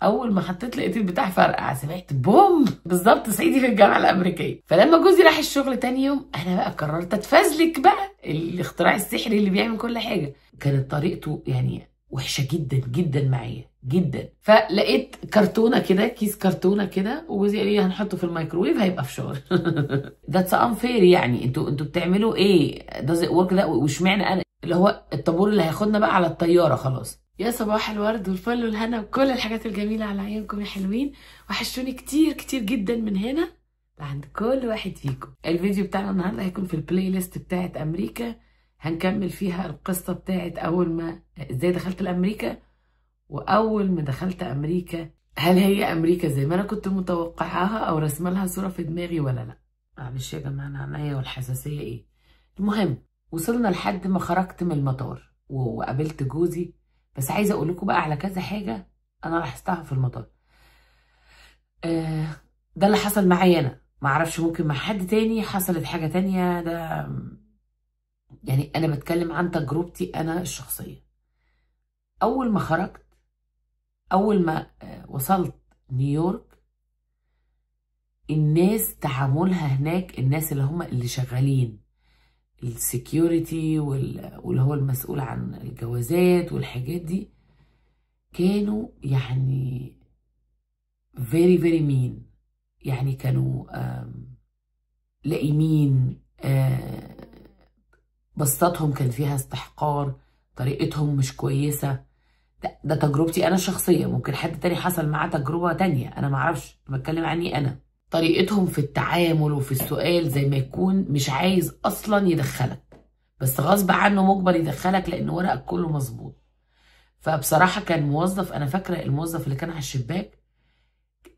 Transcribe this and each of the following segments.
اول ما حطيت لقيت البتاع فرقع، سمعت بوم بالظبط صعيدي في الجامعه الامريكيه. فلما جوزي راح الشغل تاني يوم انا بقى قررت اتفزلك بقى، الاختراع السحري اللي بيعمل كل حاجه. كانت طريقته يعني وحشه جدا جدا معايا جدا. فلقيت كرتونه كده، كيس كرتونه كده، وجوزي قال لي هنحطه في الميكروويف هيبقى في شغل. ذاتس انفير يعني، انتوا بتعملوا ايه؟ داز ات ورك ده؟ واشمعنى انا اللي هو الطابور اللي هياخدنا بقى على الطياره خلاص. يا صباح الورد والفل والهنا وكل الحاجات الجميله على عيونكم يا حلوين. وحشتوني كتير كتير جدا من هنا لعند كل واحد فيكم. الفيديو بتاعنا النهارده هيكون في البلاي ليست بتاعت امريكا، هنكمل فيها القصه بتاعت اول ما ازاي دخلت لامريكا، واول ما دخلت امريكا هل هي امريكا زي ما انا كنت متوقعاها او رسمه لها صوره في دماغي ولا لا. معلش يا جماعه انا عينيا والحساسيه ايه. المهم وصلنا لحد ما خرجت من المطار وقابلت جوزي. بس عايزه اقول لكم بقى على كذا حاجه انا لاحظتها في المطار. ده اللي حصل معايا انا، ما اعرفش ممكن مع حد تاني حصلت حاجه تانية. ده يعني انا بتكلم عن تجربتي انا الشخصيه. اول ما خرجت، اول ما وصلت نيويورك، الناس تعاملها هناك، الناس اللي هم اللي شغالين السكيورتي واللي هو المسؤول عن الجوازات والحاجات دي، كانوا يعني very very mean. يعني كانوا لئيمين، بصاتهم كان فيها استحقار، طريقتهم مش كويسة. ده تجربتي أنا الشخصية، ممكن حد تاني حصل معاه تجربة تانية أنا معرفش، بتكلم عني أنا. طريقتهم في التعامل وفي السؤال زي ما يكون مش عايز أصلا يدخلك، بس غصب عنه مجبر يدخلك لأن ورقك كله مظبوط. فبصراحة كان موظف، أنا فاكرة الموظف اللي كان على الشباك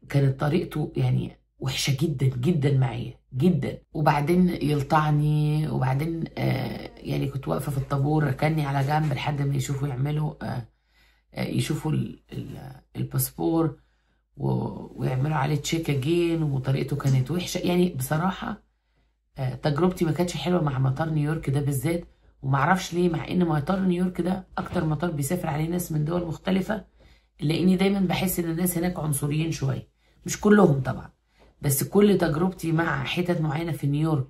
كانت طريقته يعني وحشة جدا جدا معايا جدا. وبعدين يلطعني، وبعدين يعني كنت واقفة في الطابور ركني على جنب لحد ما يشوفوا يعملوا يشوفوا الباسبور ويعملوا عليه تشيك اجين، وطريقته كانت وحشة. يعني بصراحة تجربتي ما كانتش حلوة مع مطار نيويورك ده بالذات. ومعرفش ليه، مع ان مطار نيويورك ده اكتر مطار بيسافر عليه ناس من دول مختلفة، لاني دايما بحس ان الناس هناك عنصريين شوية. مش كلهم طبعا، بس كل تجربتي مع حتت معينة في نيويورك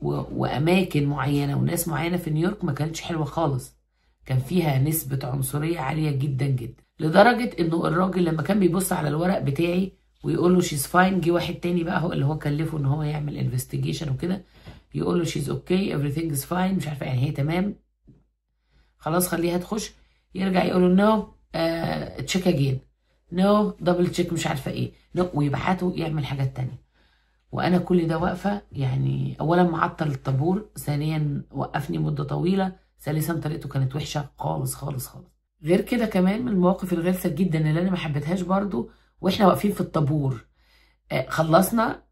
واماكن معينة وناس معينة في نيويورك ما كانتش حلوة خالص. كان فيها نسبة عنصرية عالية جدا جدا، لدرجة انه الراجل لما كان بيبص على الورق بتاعي ويقول له شيز فاين، جه واحد تاني بقى هو اللي هو كلفه ان هو يعمل انفستيجيشن وكده، يقول له شيز اوكي everything is fine، مش عارفة يعني هي تمام خلاص خليها تخش. يرجع يقول له نو تشيك اجين، نو دبل تشيك، مش عارفة ايه، نو، ويبعته يعمل حاجات تانية. وانا كل ده واقفة، يعني اولا معطل الطابور، ثانيا وقفني مدة طويلة، ثالثا طريقته كانت وحشة خالص خالص خالص. غير كده كمان من المواقف الغلسة جدا اللي انا ما حبيتهاش برضو، واحنا واقفين في الطابور خلصنا،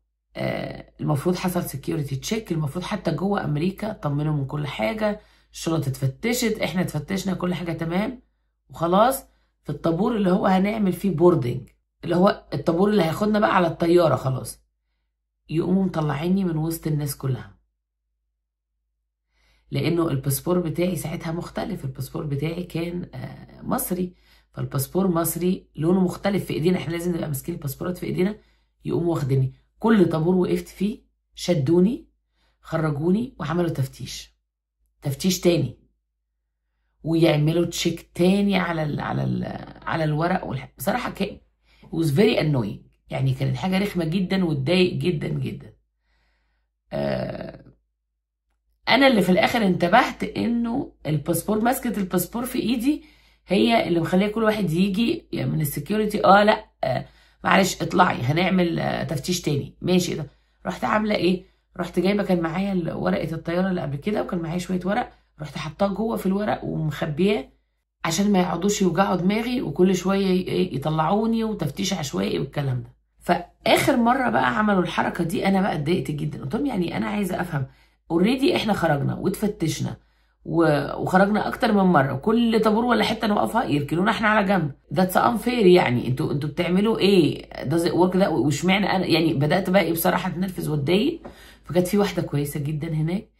المفروض حصل سكيورتي تشيك، المفروض حتى جوه امريكا طمنوا من كل حاجة، الشنط اتفتشت، احنا اتفتشنا، كل حاجة تمام وخلاص. في الطابور اللي هو هنعمل فيه بوردنج، اللي هو الطابور اللي هياخدنا بقى على الطيارة خلاص، يقوموا مطلعيني من وسط الناس كلها، لانه الباسبور بتاعي ساعتها مختلف. الباسبور بتاعي كان مصري، فالباسبور مصري لونه مختلف في ايدينا، احنا لازم نبقى ماسكين الباسبورات في ايدينا. يقوموا واخديني، كل طابور وقفت فيه شدوني خرجوني وعملوا تفتيش تاني، ويعملوا تشيك تاني على الورق بصراحه كان was very annoying. يعني كانت حاجه رخمه جدا وتضايق جدا جدا. انا اللي في الاخر انتبهت انه الباسبور، ماسكه الباسبور في ايدي هي اللي مخليه كل واحد يجي من السكيورتي لا معلش اطلعي هنعمل تفتيش تاني، ماشي ده. رحت عامله ايه، رحت جايبه، كان معايا ورقه الطياره اللي قبل كده وكان معايا شويه ورق، رحت حطاه جوه في الورق ومخبياه عشان ما يقعدوش يوجعوا دماغي وكل شويه يطلعوني وتفتيش عشوائي والكلام ده. فاخر مره بقى عملوا الحركه دي انا بقى اتضايقت جدا، قلت لهم يعني انا عايزه افهم، اوريدي احنا خرجنا واتفتشنا وخرجنا اكتر من مره، وكل طابور ولا حته نوقفها يركنونا احنا على جنب، ذاتس انفير يعني، انتوا بتعملوا ايه؟ داز ات ورك ده؟ واشمعنى انا؟ يعني بدات بقى بصراحه اتنرفز واتضايق. فكانت في واحده كويسه جدا هناك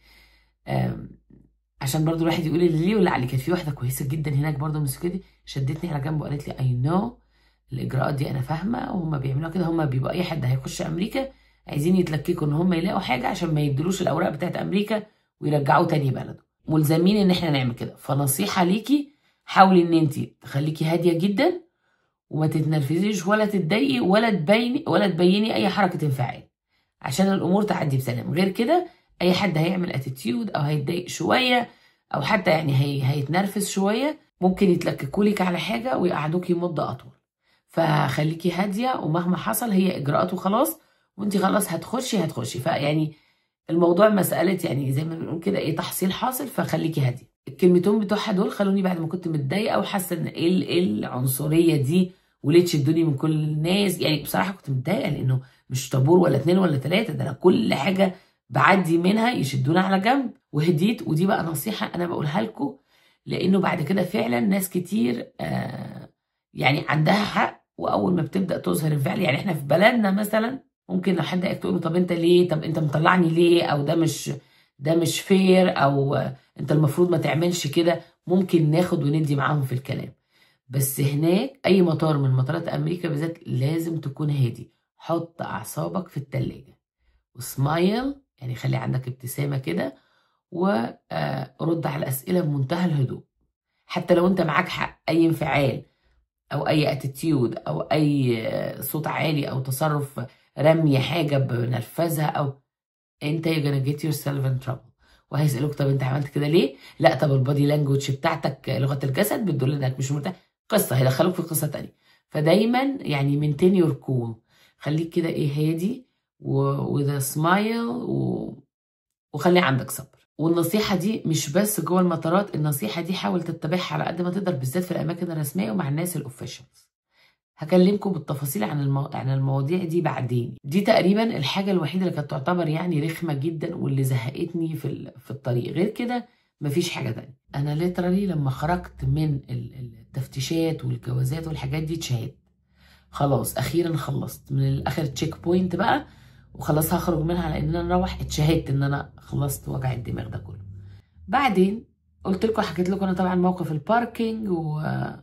عشان برضو الواحد يقول اللي ليه واللي عليه. كانت في واحده كويسه جدا هناك برضو من السكيورتي، شدتني على جنب وقالت لي اي نو الاجراءات دي انا فاهمه، وهم بيعملوها كده، هم بيبقوا اي حد هيخش امريكا عايزين يتلككوا ان هم يلاقوا حاجه عشان ما يدلوش الاوراق بتاعت امريكا ويرجعوه تاني بلده، ملزمين ان احنا نعمل كده. فنصيحه ليكي، حاولي ان انت تخليكي هاديه جدا وما تتنرفزيش ولا تتضايقي ولا تبيني اي حركه انفعال عشان الامور تعدي بسلام. غير كده اي حد هيعمل اتيتيود او هيتضايق شويه او حتى يعني هيتنرفز شويه ممكن يتلككوا لك على حاجه ويقعدوكي مده اطول. فخليكي هاديه، ومهما حصل هي اجراءات وخلاص، وانت خلاص هتخشي. فيعني الموضوع مساله يعني زي ما بنقول كده ايه، تحصيل حاصل. فخليكي هاديه. الكلمتين بتوعها دول خلوني بعد ما كنت متضايقه وحاسه ان ايه العنصريه دي وليه تشدوني من كل الناس. يعني بصراحه كنت متضايقه لانه مش طابور ولا 2 ولا 3، ده انا كل حاجه بعدي منها يشدونا على جنب. وهديت. ودي بقى نصيحه انا بقولها لكم، لانه بعد كده فعلا ناس كتير يعني عندها حق، واول ما بتبدا تظهر الفعل، يعني احنا في بلدنا مثلا ممكن لو حد تقول له طب انت ليه، طب انت مطلعني ليه، او ده مش فير، او انت المفروض ما تعملش كده، ممكن ناخد وندي معاهم في الكلام. بس هناك اي مطار من مطارات امريكا بالذات لازم تكون هادي. حط اعصابك في التلاجة وسمايل، يعني خلي عندك ابتسامة كده، ورد على الاسئلة بمنتهى الهدوء. حتى لو انت معاك حق، اي انفعال او اي اتيتيود او اي صوت عالي او تصرف رمي حاجة بنرفزها، او انت you're gonna get yourself in trouble. وهيسألوك طب انت عملت كده ليه؟ لا طب البادي لانجوج بتاعتك، لغة الجسد بتدل انك مش مرتاح. قصة هيدخلوك في قصة تانية. فدايما يعني maintain your cool، خليك كده ايه هادي وذا سمايل وخلي عندك صبر. والنصيحة دي مش بس جوه المطارات، النصيحة دي حاول تتبعها على قد ما تقدر بالذات في الأماكن الرسمية ومع الناس الأوفيشالز. هكلمكم بالتفاصيل عن المواضيع دي بعدين. دي تقريبا الحاجة الوحيدة اللي كانت تعتبر يعني رخمة جدا واللي زهقتني في الطريق. غير كده مفيش حاجة تانية. أنا ليترالي لما خرجت من التفتيشات والجوازات والحاجات دي اتشهدت خلاص، أخيرا خلصت من الآخر تشيك بوينت بقى، وخلاص هخرج منها على إن أنا نروح. اتشهدت إن أنا خلصت وجع الدماغ ده كله. بعدين قلت لكم، حكيت لكم أنا طبعا موقف الباركينج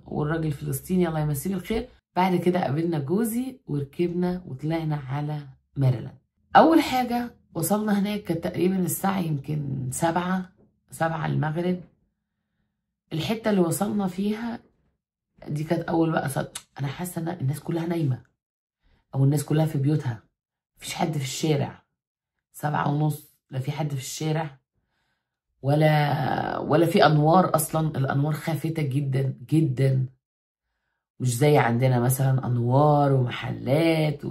والراجل الفلسطيني الله يمسيه بالخير. بعد كده قابلنا جوزي وركبنا وطلعنا على ميريلاند. أول حاجة وصلنا هناك كانت تقريبا الساعة يمكن 7 المغرب. الحتة اللي وصلنا فيها دي كانت أول بقى أنا حاسة إن الناس كلها نايمة أو الناس كلها في بيوتها، مفيش حد في الشارع. 7:30 لا في حد في الشارع ولا في أنوار أصلا. الأنوار خافتة جدا جدا، مش زي عندنا مثلا انوار ومحلات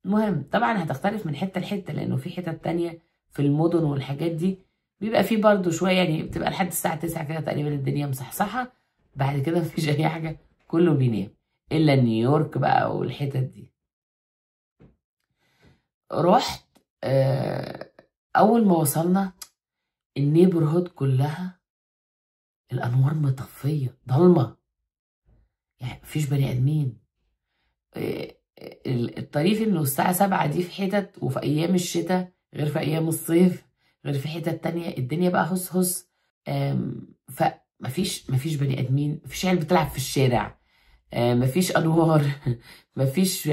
المهم طبعا هتختلف من حته لحته، لانه في حتت تانية في المدن والحاجات دي بيبقى في برضه شويه، يعني بتبقى لحد الساعه 9 كده تقريبا الدنيا مصحصحه. بعد كده مفيش اي حاجه، كله بينام الا نيويورك بقى والحتت دي. رحت اول ما وصلنا النيبر هود كلها الانوار مطفيه ضلمه، يعني مفيش بني ادمين. الطريف انه الساعة 7 دي في حتت، وفي ايام الشتاء غير في ايام الصيف غير في حتت تانية، الدنيا بقى هس هس. فمفيش بني ادمين، مفيش عيال بتلعب في الشارع، مفيش انوار مفيش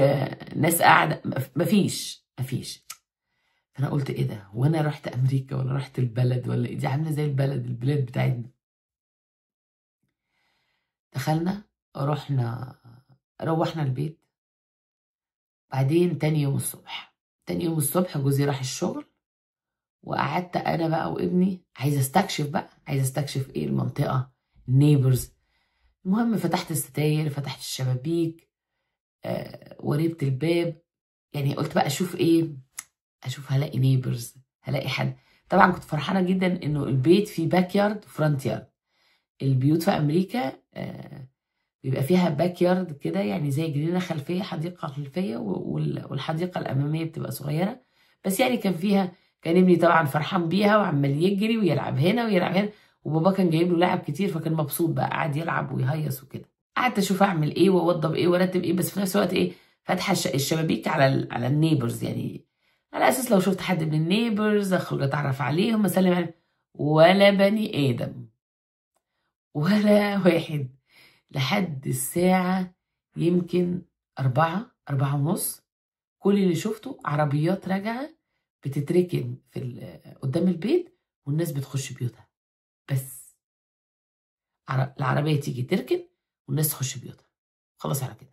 ناس قاعدة، مفيش. فانا قلت ايه ده، وانا رحت امريكا ولا رحت البلد ولا ايه؟ دي عاملة زي البلاد بتاعتنا. دخلنا روحنا البيت. بعدين تاني يوم الصبح جوزي راح الشغل، وقعدت انا بقى وابني عايزه استكشف ايه المنطقه، النيبرز. المهم فتحت الستاير، فتحت الشبابيك، وريبت الباب، يعني قلت بقى اشوف هلاقي نيبرز، هلاقي حد. طبعا كنت فرحانه جدا انه البيت فيه باك يارد وفرونت يارد. البيوت في امريكا بيبقى فيها باك يارد كده، يعني زي جنينه خلفيه، حديقه خلفيه، والحديقه الاماميه بتبقى صغيره. بس يعني كان ابني طبعا فرحان بيها وعمال يجري ويلعب هنا ويلعب هنا، وبابا كان جايب له لعب كتير فكان مبسوط بقى، قاعد يلعب ويهيص وكده. قعدت اشوف اعمل ايه واوضب ايه وارتب ايه، بس في نفس الوقت ايه، فاتحه الشبابيك على النيبرز، يعني على اساس لو شفت حد من النيبرز اخرج اتعرف عليهم اسلم عليهم. ولا بني ادم ولا واحد لحد الساعة يمكن 4 ونص. كل اللي شفته عربيات راجعة بتتركن قدام البيت والناس بتخش بيوتها. بس العربية تيجي تركن والناس تخش بيوتها، خلاص على كده.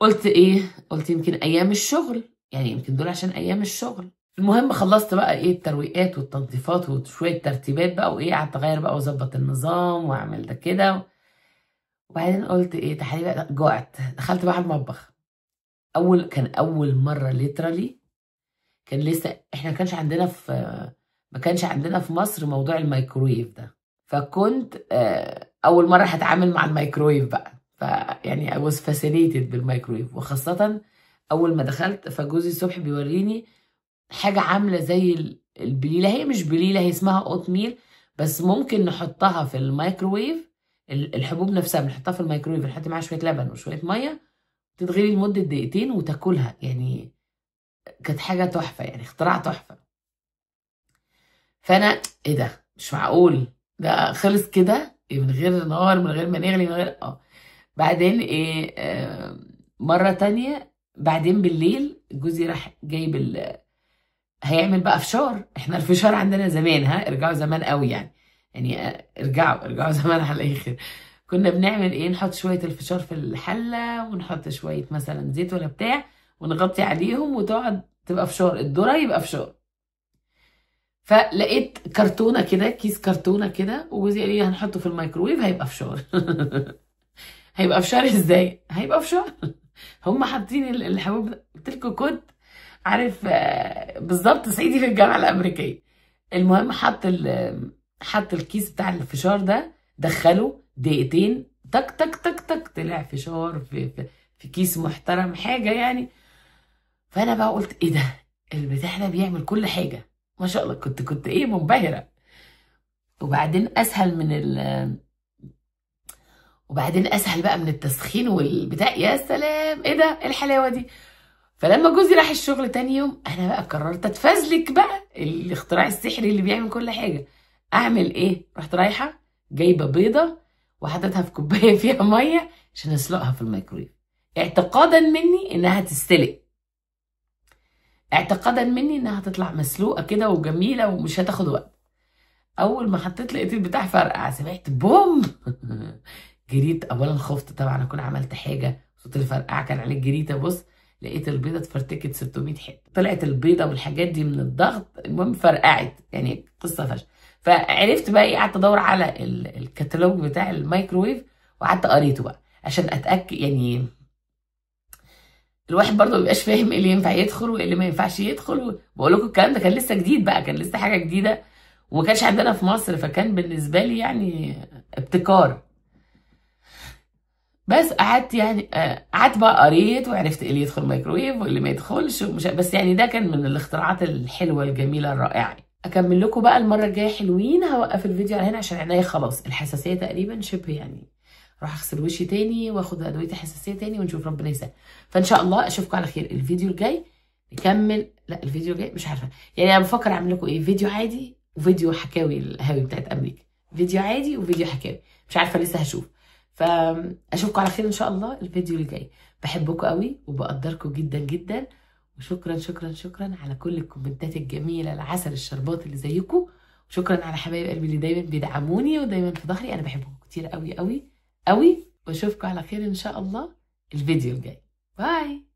قلت ايه؟ قلت يمكن ايام الشغل، يعني يمكن دول عشان ايام الشغل. المهم خلصت بقى ايه الترويقات والتنظيفات وشوية ترتيبات بقى، وايه قعدت اغير بقى واظبط النظام واعمل ده كده. وبعدين قلت ايه، تعالي بقى، جوعت. دخلت بقى على المطبخ. كان اول مره ليترالي، كان لسه احنا ما كانش عندنا في مصر موضوع الميكرويف ده. فكنت اول مره هتعامل مع الميكرويف بقى، فيعني I was fascinated بالميكرويف. وخاصه اول ما دخلت فجوزي الصبح بيوريني حاجه عامله زي البليله. هي مش بليله، هي اسمها اوت ميل، بس ممكن نحطها في الميكرويف. الحبوب نفسها بنحطها في الميكرويف، نحط معاها شويه لبن وشويه ميه، تتغلي لمده دقيقتين وتاكلها. يعني كانت حاجه تحفه، يعني اختراع تحفه. فانا ايه ده، مش معقول ده خلص كده من غير نار، من غير ما نغلي، من غير بعدين ايه مره تانية بعدين بالليل جوزي راح جايب هيعمل بقى فشار. احنا الفشار عندنا زمان، ارجعوا زمان قوي يعني ارجعوا زمان على الاخر. كنا بنعمل ايه، نحط شويه الفشار في الحله ونحط شويه مثلا زيت ولا بتاع ونغطي عليهم وتقعد تبقى فشار، الذره يبقى فشار. فلقيت كرتونه كده، كيس كرتونه كده، وجوزي قال لي هنحطه في الميكروويف هيبقى فشار. هيبقى فشار ازاي؟ هيبقى فشار. هم حاطين الحبوب. قلت لكم كنت عارف بالظبط صعيدي في الجامعه الامريكيه. المهم حط الكيس بتاع الفشار ده، دخله دقيقتين، تك تك تك تك، طلع فشار في كيس محترم، حاجه يعني. فانا بقى قلت ايه ده، البتاع ده بيعمل كل حاجه ما شاء الله. كنت ايه، منبهره. وبعدين اسهل بقى من التسخين والبتاع. يا سلام، ايه ده، إيه الحلاوه دي. فلما جوزي راح الشغل تاني يوم، انا بقى قررت اتفزلك بقى، الاختراع السحري اللي بيعمل كل حاجه. اعمل ايه؟ رحت رايحه جايبه بيضه وحطيتها في كوبايه فيها ميه عشان اسلقها في الميكرويف، اعتقادا مني انها تستلق، اعتقادا مني انها تطلع مسلوقه كده وجميله ومش هتاخد وقت. اول ما حطيت لقيت البتاع فرقع، سمعت بوم. جريت، اولا خفت طبعا اكون عملت حاجه، صوت الفرقعه كان عليه. جريت ابص لقيت البيضه اتفرتكت 600 حته. طلعت البيضه والحاجات دي من الضغط، المهم فرقعت، يعني قصه فشل. فعرفت بقى ايه، قعدت ادور على الكتالوج بتاع الميكروويف وقعدت قريته بقى عشان اتاكد. يعني الواحد برضه ما بيبقاش فاهم ايه اللي ينفع يدخل وايه اللي ما ينفعش يدخل. بقول لكم الكلام ده كان لسه جديد بقى، كان لسه حاجه جديده وما كانش عندنا في مصر، فكان بالنسبه لي يعني ابتكار. بس قعدت بقى قريت وعرفت ايه اللي يدخل مايكرويف واللي ما يدخلش بس يعني ده كان من الاختراعات الحلوه الجميله الرائعه. اكمل لكم بقى المره الجايه حلوين. هوقف الفيديو على هنا عشان عينيا خلاص الحساسيه تقريبا شبه، يعني اروح اغسل وشي تاني واخد ادويه الحساسيه تاني ونشوف ربنا يسهل. فان شاء الله اشوفكم على خير الفيديو الجاي. نكمل، لا الفيديو الجاي مش عارفه، يعني انا بفكر اعمل لكم ايه، فيديو عادي وفيديو حكاوي الهاوي بتاعت امريكا، فيديو عادي وفيديو حكاوي، مش عارفه لسه هشوف. فاشوفكم على خير ان شاء الله الفيديو الجاي. بحبكم قوي وبقدركم جدا جدا، وشكرا شكرا شكرا على كل الكومنتات الجميله العسل الشربات اللي زيكم. وشكرا على حبايب قلبي اللي دايما بيدعموني ودايما في ظهري. انا بحبكم كتير قوي قوي قوي، واشوفكم على خير ان شاء الله الفيديو الجاي. باي.